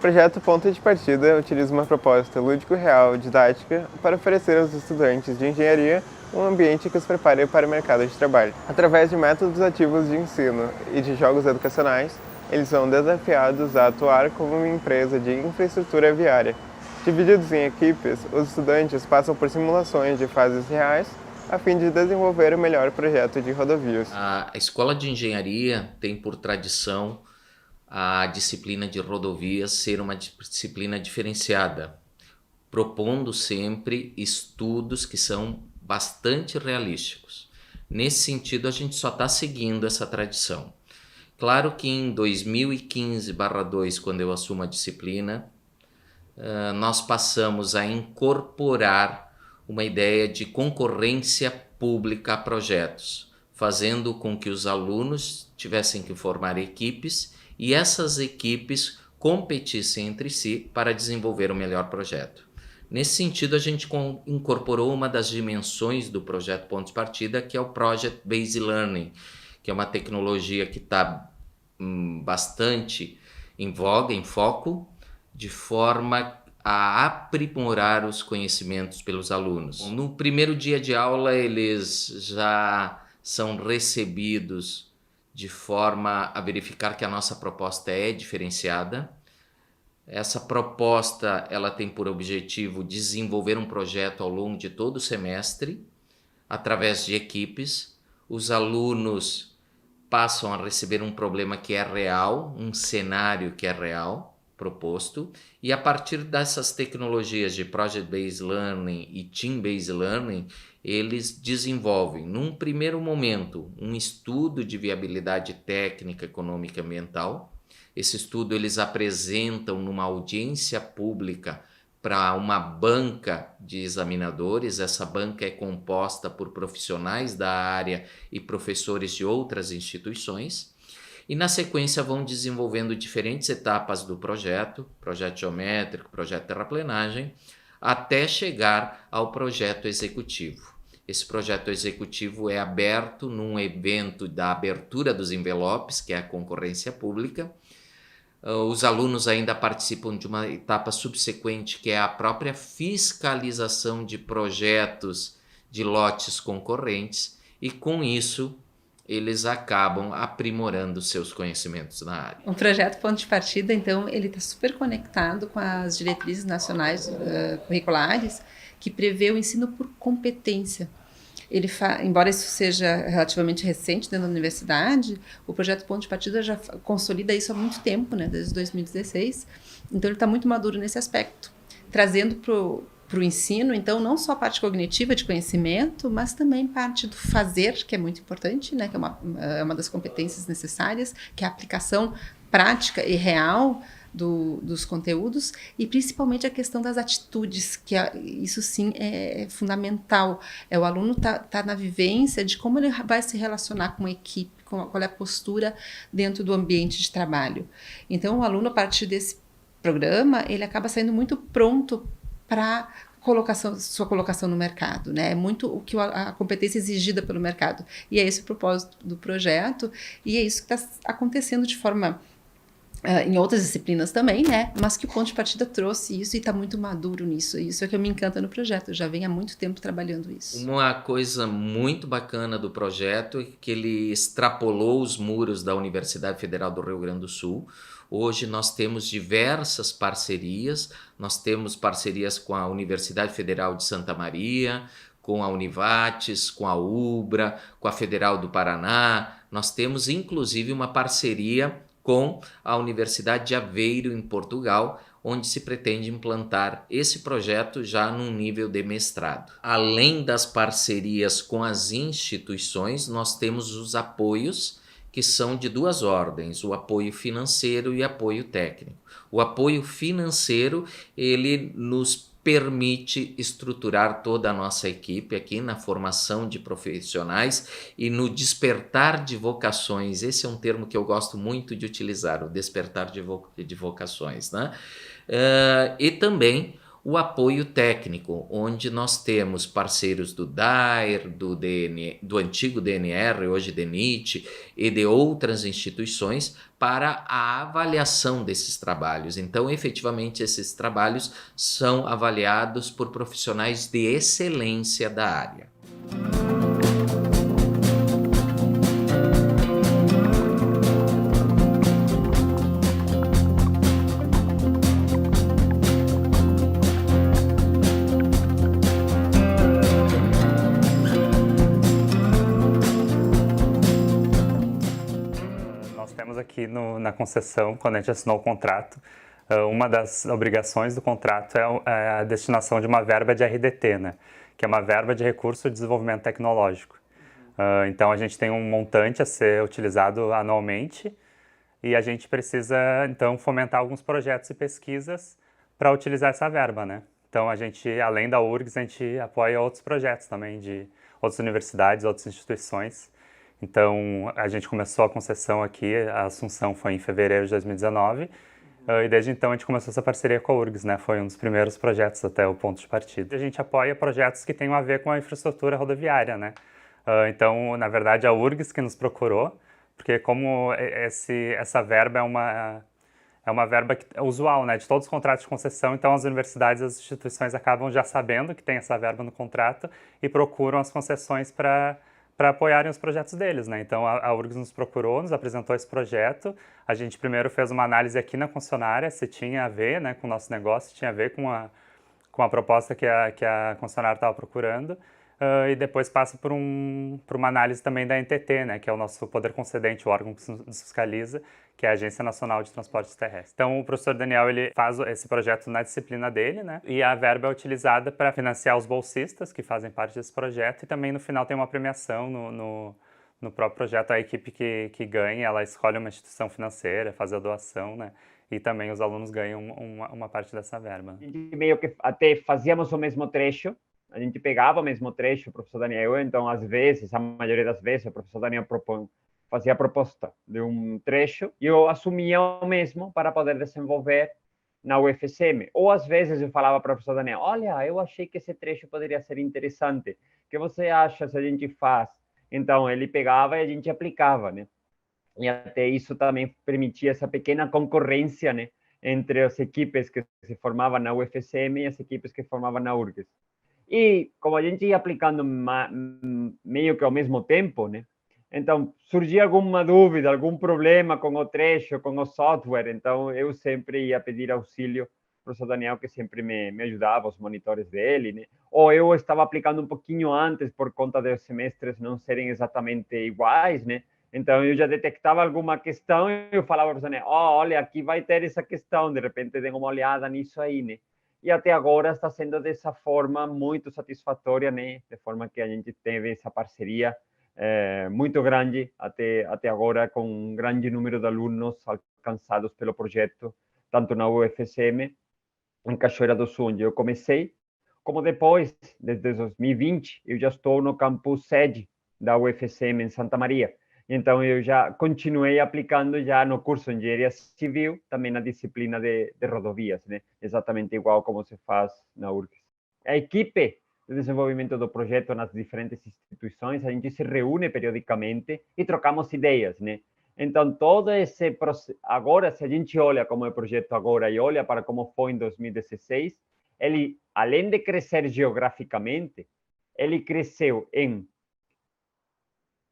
projeto Ponto de Partida utiliza uma proposta lúdico-real, didática, para oferecer aos estudantes de engenharia um ambiente que os prepare para o mercado de trabalho. Através de métodos ativos de ensino e de jogos educacionais, eles são desafiados a atuar como uma empresa de infraestrutura viária. Divididos em equipes, os estudantes passam por simulações de fases reais a fim de desenvolver o melhor projeto de rodovias. A escola de engenharia tem por tradição a disciplina de rodovias ser uma disciplina diferenciada, propondo sempre estudos que são bastante realísticos. Nesse sentido, a gente só está seguindo essa tradição. Claro que em 2015/2, quando eu assumo a disciplina, nós passamos a incorporar uma ideia de concorrência pública a projetos, fazendo com que os alunos tivessem que formar equipes e essas equipes competissem entre si para desenvolver o melhor projeto. Nesse sentido, a gente incorporou uma das dimensões do projeto Ponto de Partida, que é o Project Based Learning, que é uma tecnologia que está bastante em voga, em foco, de forma a aprimorar os conhecimentos pelos alunos. No primeiro dia de aula, eles já são recebidos de forma a verificar que a nossa proposta é diferenciada. Essa proposta ela tem por objetivo desenvolver um projeto ao longo de todo o semestre, através de equipes. Os alunos passam a receber um problema que é real, um cenário que é real, proposto, e a partir dessas tecnologias de Project Based Learning e Team Based Learning, eles desenvolvem, num primeiro momento, um estudo de viabilidade técnica, econômica e ambiental. Esse estudo eles apresentam numa audiência pública para uma banca de examinadores. Essa banca é composta por profissionais da área e professores de outras instituições. E na sequência vão desenvolvendo diferentes etapas do projeto geométrico, projeto terraplenagem, até chegar ao projeto executivo. Esse projeto executivo é aberto num evento da abertura dos envelopes, que é a concorrência pública. Os alunos ainda participam de uma etapa subsequente, que é a própria fiscalização de projetos de lotes concorrentes, e com isso eles acabam aprimorando seus conhecimentos na área. O projeto Ponto de Partida, então, ele está super conectado com as diretrizes nacionais curriculares, que prevê o ensino por competência. Embora isso seja relativamente recente dentro da universidade, o projeto Ponto de Partida já consolida isso há muito tempo, né, desde 2016. Então, ele está muito maduro nesse aspecto, trazendo para o ensino, então, não só a parte cognitiva de conhecimento, mas também parte do fazer, que é muito importante, né, que é uma das competências necessárias, que é a aplicação prática e real dos conteúdos, e principalmente a questão das atitudes, que isso sim é fundamental. O aluno tá na vivência de como ele vai se relacionar com a equipe, qual é a postura dentro do ambiente de trabalho. Então, o aluno, a partir desse programa, ele acaba saindo muito pronto para sua colocação no mercado, né? É muito o que a competência exigida pelo mercado. E é esse o propósito do projeto, e é isso que está acontecendo de forma em outras disciplinas também, né? Mas que o Ponto de Partida trouxe isso e está muito maduro nisso. Isso é que me encanta no projeto. Eu já venho há muito tempo trabalhando isso. Uma coisa muito bacana do projeto é que ele extrapolou os muros da Universidade Federal do Rio Grande do Sul. Hoje nós temos diversas parcerias. Nós temos parcerias com a Universidade Federal de Santa Maria, com a Univates, com a UBRA, com a Federal do Paraná. Nós temos inclusive uma parceria com a Universidade de Aveiro, em Portugal, onde se pretende implantar esse projeto já num nível de mestrado. Além das parcerias com as instituições, nós temos os apoios, que são de duas ordens, o apoio financeiro e apoio técnico. O apoio financeiro, ele nos permite estruturar toda a nossa equipe aqui na formação de profissionais e no despertar de vocações. Esse é um termo que eu gosto muito de utilizar, o despertar de vocações, né? E também o apoio técnico, onde nós temos parceiros do DAER, do antigo DNR, hoje DENIT, e de outras instituições para a avaliação desses trabalhos. Então, efetivamente, esses trabalhos são avaliados por profissionais de excelência da área. Aqui na concessão, quando a gente assinou o contrato, uma das obrigações do contrato é a destinação de uma verba de RDT, né? Que é uma verba de recurso de desenvolvimento tecnológico. Então, a gente tem um montante a ser utilizado anualmente e a gente precisa, então, fomentar alguns projetos e pesquisas para utilizar essa verba, né? Então, a gente, além da URGS, a gente apoia outros projetos também de outras universidades, outras instituições. Então, a gente começou a concessão aqui, a Assunção foi em fevereiro de 2019, e desde então a gente começou essa parceria com a URGS, né? Foi um dos primeiros projetos até o ponto de partida. A gente apoia projetos que tenham a ver com a infraestrutura rodoviária, né? Então, na verdade, a URGS que nos procurou, porque como essa verba é uma verba usual, né? De todos os contratos de concessão, então as universidades e as instituições acabam já sabendo que tem essa verba no contrato e procuram as concessões para apoiarem os projetos deles, né? Então, a URGS nos procurou, nos apresentou esse projeto. A gente primeiro fez uma análise aqui na concessionária, se tinha a ver, né, com o nosso negócio, se tinha a ver com a proposta que a concessionária estava procurando. E depois passa por uma análise também da NTT, né, que é o nosso poder concedente, o órgão que nos fiscaliza, que é a Agência Nacional de Transportes Terrestres. Então, o professor Daniel, ele faz esse projeto na disciplina dele, né, e a verba é utilizada para financiar os bolsistas que fazem parte desse projeto e também no final tem uma premiação no próprio projeto. A equipe que ganha, ela escolhe uma instituição financeira, faz a doação, né, e também os alunos ganham uma parte dessa verba. A gente meio que até fazíamos o mesmo trecho, a gente pegava o mesmo trecho, o professor Daniel, então às vezes, a maioria das vezes, o professor Daniel fazia a proposta de um trecho e eu assumia o mesmo para poder desenvolver na UFSM. Ou às vezes eu falava para o professor Daniel, olha, eu achei que esse trecho poderia ser interessante, o que você acha se a gente faz? Então ele pegava e a gente aplicava, né? E até isso também permitia essa pequena concorrência, né, entre as equipes que se formavam na UFSM e as equipes que formavam na URGS. E como a gente ia aplicando meio que ao mesmo tempo, né? Então, surgia alguma dúvida, algum problema com o trecho, com o software, então eu sempre ia pedir auxílio para o professor Daniel, que sempre me ajudava, os monitores dele, né? Ou eu estava aplicando um pouquinho antes, por conta dos semestres não serem exatamente iguais, né? Então, eu já detectava alguma questão e eu falava para o professor Daniel, olha, aqui vai ter essa questão, de repente dê uma olhada nisso aí, né? E até agora está sendo dessa forma muito satisfatória, né? De forma que a gente teve essa parceria muito grande até agora, com um grande número de alunos alcançados pelo projeto, tanto na UFSM, em Cachoeira do Sul, onde eu comecei, como depois, desde 2020, eu já estou no campus sede da UFSM em Santa Maria. Então, eu já continuei aplicando já no curso de Engenharia Civil, também na disciplina de rodovias, né? Exatamente igual como se faz na URGS. A equipe de desenvolvimento do projeto nas diferentes instituições, a gente se reúne periodicamente e trocamos ideias, né? Então, todo esse processo, agora, se a gente olha como é o projeto agora e olha para como foi em 2016, ele, além de crescer geograficamente, ele cresceu em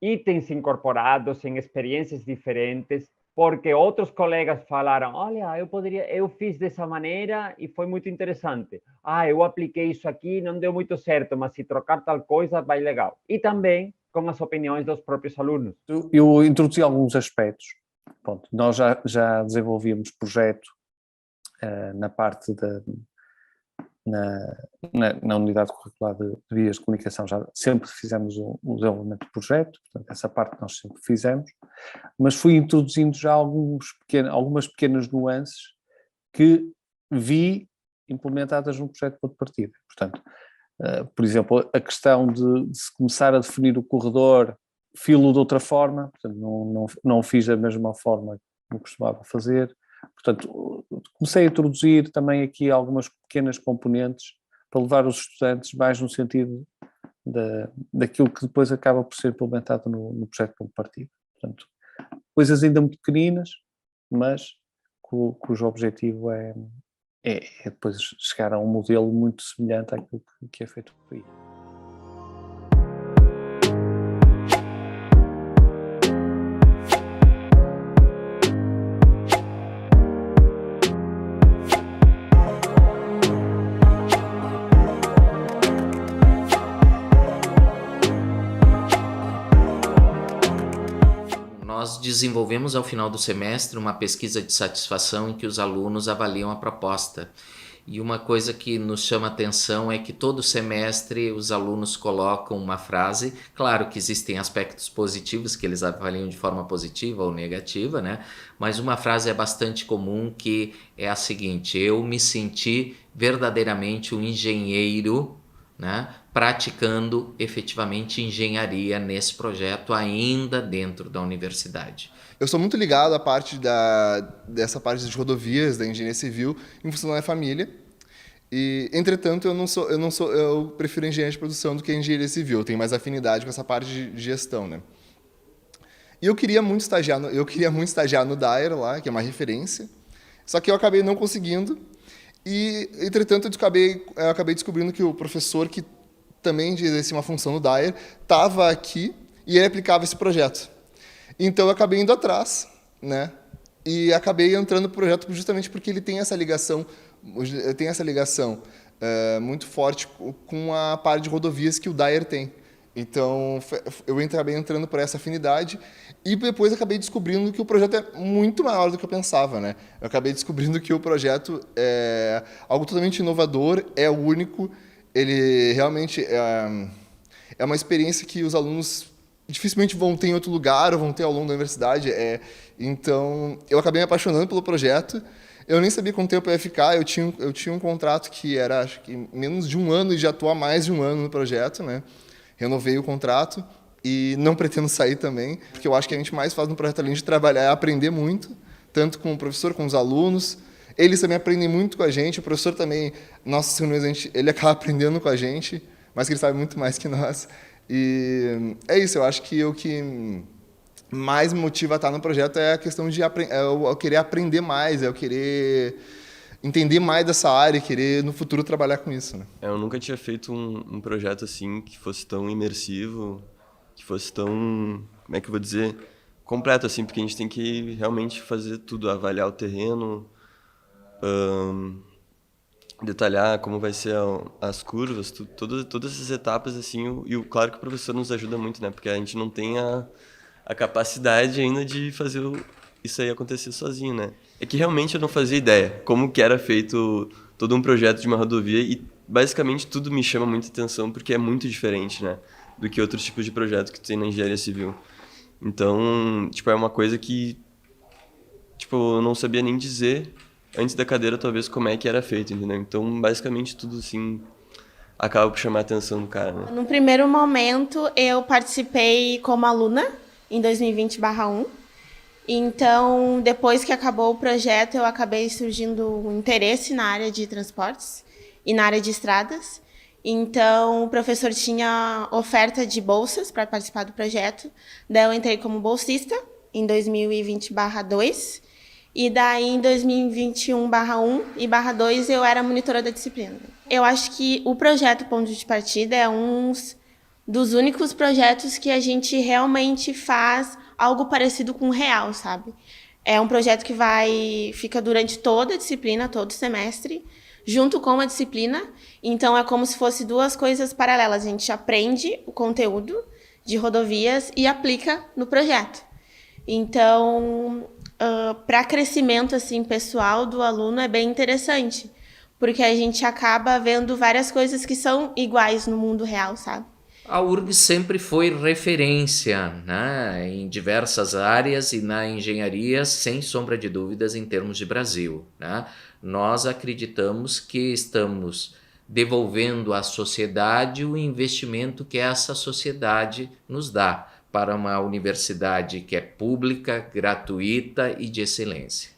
itens incorporados, em experiências diferentes, porque outros colegas falaram, olha, eu fiz dessa maneira e foi muito interessante. Eu apliquei isso aqui, não deu muito certo, mas se trocar tal coisa, vai legal. E também com as opiniões dos próprios alunos. Eu introduzi alguns aspectos. Pronto, nós já desenvolvíamos projeto na parte na unidade curricular de vias de comunicação, já sempre fizemos o desenvolvimento de projeto, portanto essa parte nós sempre fizemos, mas fui introduzindo já algumas pequenas nuances que vi implementadas no projeto de partida. Portanto, por exemplo, a questão de se começar a definir o corredor filo de outra forma, portanto não fiz da mesma forma que costumava fazer. Portanto, comecei a introduzir também aqui algumas pequenas componentes para levar os estudantes mais no sentido daquilo que depois acaba por ser implementado no projeto como partido. Portanto, coisas ainda muito pequeninas, mas cujo objetivo é depois chegar a um modelo muito semelhante àquilo que é feito por aí. Nós desenvolvemos ao final do semestre uma pesquisa de satisfação em que os alunos avaliam a proposta. E uma coisa que nos chama atenção é que todo semestre os alunos colocam uma frase. Claro que existem aspectos positivos que eles avaliam de forma positiva ou negativa, né? Mas uma frase é bastante comum, que é a seguinte: eu me senti verdadeiramente um engenheiro, né, praticando efetivamente engenharia nesse projeto ainda dentro da universidade. Eu sou muito ligado à parte dessa parte de rodovias, da engenharia civil, em função da minha família. E, entretanto, eu prefiro engenharia de produção do que engenharia civil. Eu tenho mais afinidade com essa parte de gestão, né? E eu queria muito estagiar no DAER lá, que é uma referência. Só que eu acabei não conseguindo. E, entretanto, eu acabei descobrindo que o professor que também exercia uma função no DAER estava aqui e ele aplicava esse projeto. Então, eu acabei indo atrás, né? E acabei entrando no projeto justamente porque ele tem essa ligação muito forte com a parte de rodovias que o DAER tem. Então, eu acabei entrando por essa afinidade e depois acabei descobrindo que o projeto é muito maior do que eu pensava, né? Eu acabei descobrindo que o projeto é algo totalmente inovador, é único, ele realmente é uma experiência que os alunos dificilmente vão ter em outro lugar ou vão ter ao longo da universidade. Então, eu acabei me apaixonando pelo projeto. Eu nem sabia quanto tempo eu ia ficar. Eu tinha um contrato que era, acho que, menos de um ano, e já estou há mais de um ano no projeto, né? Renovei o contrato e não pretendo sair também, porque eu acho que a gente mais faz no projeto, além de trabalhar, é aprender muito, tanto com o professor, com os alunos. Eles também aprendem muito com a gente. O professor também, nossas reuniões, ele acaba aprendendo com a gente, mas que ele sabe muito mais que nós. E é isso, eu acho que o que mais me motiva a estar no projeto é a questão de eu querer aprender mais, é eu querer entender mais dessa área e querer, no futuro, trabalhar com isso, né? Eu nunca tinha feito um projeto assim que fosse tão imersivo, que fosse tão, como é que eu vou dizer, completo, assim, porque a gente tem que realmente fazer tudo, avaliar o terreno, detalhar como vai ser as curvas, todas essas etapas, assim, e claro que o professor nos ajuda muito, né, porque a gente não tem a capacidade ainda de fazer isso aí acontecer sozinho, né. É que realmente eu não fazia ideia como que era feito todo um projeto de uma rodovia e basicamente tudo me chama muita atenção porque é muito diferente, né, do que outros tipos de projeto que tem na engenharia civil. Então, tipo, é uma coisa que, tipo, eu não sabia nem dizer antes da cadeira, talvez, como é que era feito, entendeu? Então, basicamente, tudo, assim, acaba por chamar a atenção do cara, né? No primeiro momento, eu participei como aluna, em 2020/1. Então, depois que acabou o projeto, eu acabei surgindo um interesse na área de transportes e na área de estradas. Então, o professor tinha oferta de bolsas para participar do projeto. Daí eu entrei como bolsista em 2020/2. E daí, em 2021/1 e /2, eu era monitora da disciplina. Eu acho que o projeto Ponto de Partida é um dos únicos projetos que a gente realmente faz algo parecido com o real, sabe? É um projeto que fica durante toda a disciplina, todo semestre, junto com a disciplina. Então, é como se fosse duas coisas paralelas. A gente aprende o conteúdo de rodovias e aplica no projeto. Então, para crescimento assim, pessoal do aluno é bem interessante, porque a gente acaba vendo várias coisas que são iguais no mundo real, sabe? A URGS sempre foi referência, né, em diversas áreas e na engenharia, sem sombra de dúvidas, em termos de Brasil, né? Nós acreditamos que estamos devolvendo à sociedade o investimento que essa sociedade nos dá para uma universidade que é pública, gratuita e de excelência.